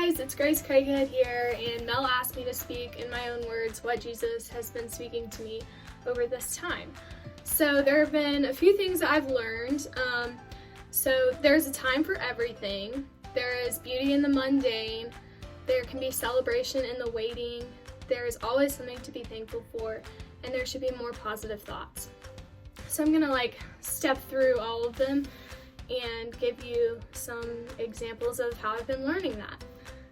guys, it's Craighead here, and Mel asked me to speak in my own words what Jesus has been speaking to me over this time. So there have been a few things that I've learned. So there's a time for everything. There is beauty in the mundane. There can be celebration in the waiting. There is always something to be thankful for, and there should be more positive thoughts. So I'm gonna step through all of them and give you some examples of how I've been learning that.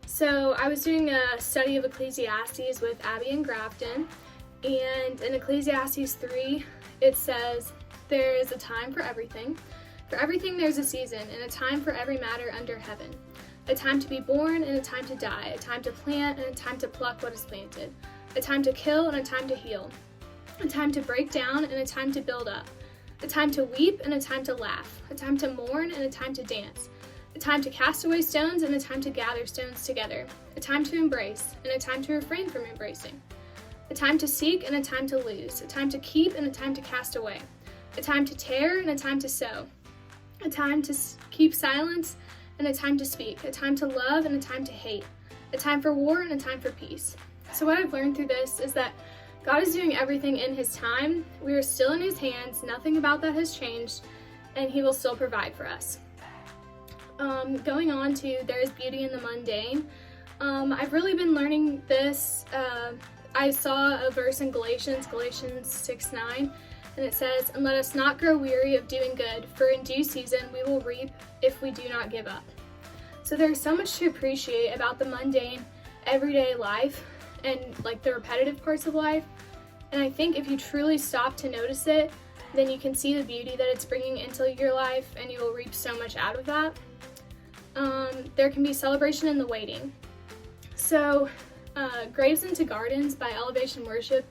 So I was doing a study of Ecclesiastes with Abby and Grafton, and in Ecclesiastes 3, it says, "There is a time for everything. For everything there's a season, and a time for every matter under heaven. A time to be born and a time to die, a time to plant and a time to pluck what is planted, a time to kill and a time to heal, a time to break down and a time to build up, a time to weep and a time to laugh, a time to mourn and a time to dance, a time to cast away stones and a time to gather stones together, a time to embrace and a time to refrain from embracing, a time to seek and a time to lose, a time to keep and a time to cast away, a time to tear and a time to sow, a time to keep silence and a time to speak, a time to love and a time to hate, a time for war and a time for peace." So what I've learned through this is that God is doing everything in His time. We are still in His hands. Nothing about that has changed, and He will still provide for us. Going on to there is beauty in the mundane. I've really been learning this. I saw a verse in Galatians 6:9, and it says, "And let us not grow weary of doing good, for in due season we will reap if we do not give up." So there's so much to appreciate about the mundane, everyday life and the repetitive parts of life. And I think if you truly stop to notice it, then you can see the beauty that it's bringing into your life, and you will reap so much out of that. There can be celebration in the waiting. So Graves into Gardens by Elevation Worship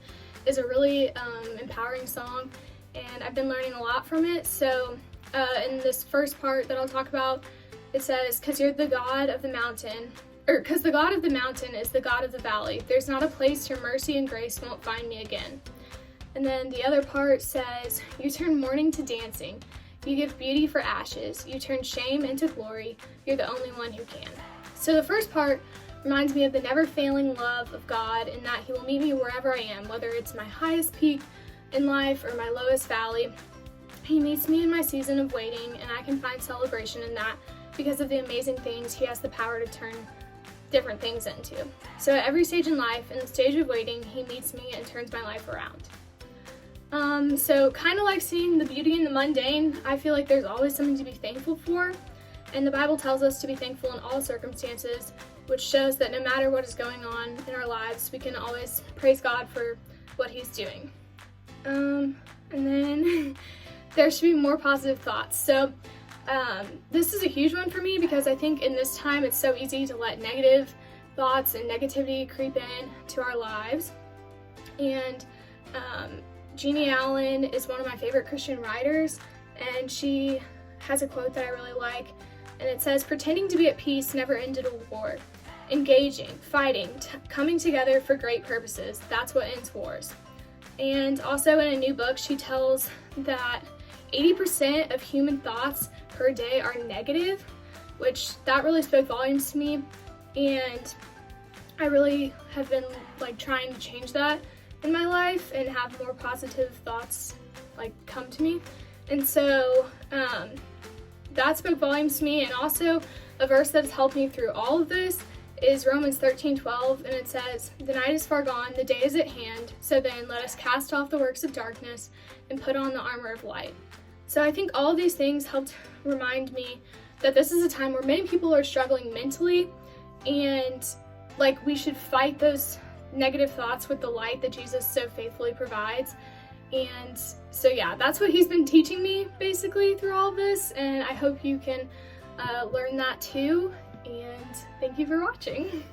is a really empowering song, and I've been learning a lot from it. So in this first part that I'll talk about, it says, "'Cause you're the God of the mountain," or "'cause the God of the mountain is the God of the valley. There's not a place your mercy and grace won't find me again." And then the other part says, "You turn mourning to dancing. You give beauty for ashes. You turn shame into glory. You're the only one who can." So the first part reminds me of the never-failing love of God, and that He will meet me wherever I am, whether it's my highest peak in life or my lowest valley. He meets me in my season of waiting, and I can find celebration in that because of the amazing things He has the power to turn different things into. So at every stage in life, in the stage of waiting, He meets me and turns my life around. So kind of like seeing the beauty in the mundane, I feel like there's always something to be thankful for. And the Bible tells us to be thankful in all circumstances, which shows that no matter what is going on in our lives, we can always praise God for what He's doing. And then there should be more positive thoughts. So this is a huge one for me because I think in this time it's so easy to let negative thoughts and negativity creep in to our lives. And Jeannie Allen is one of my favorite Christian writers, and she has a quote that I really like, and it says, "Pretending to be at peace never ended a war. Engaging, fighting, coming together for great purposes, that's what ends wars." And also in a new book, she tells that 80% of human thoughts per day are negative, which that really spoke volumes to me, and I really have been trying to change that in my life and have more positive thoughts come to me. And so that spoke volumes to me. And also a verse that has helped me through all of this is Romans 13:12, and it says, "The night is far gone, the day is at hand, so then let us cast off the works of darkness and put on the armor of light." So I think all of these things helped remind me that this is a time where many people are struggling mentally, and we should fight those negative thoughts with the light that Jesus so faithfully provides. And so yeah, that's what He's been teaching me basically through all of this, and I hope you can learn that too. And thank you for watching.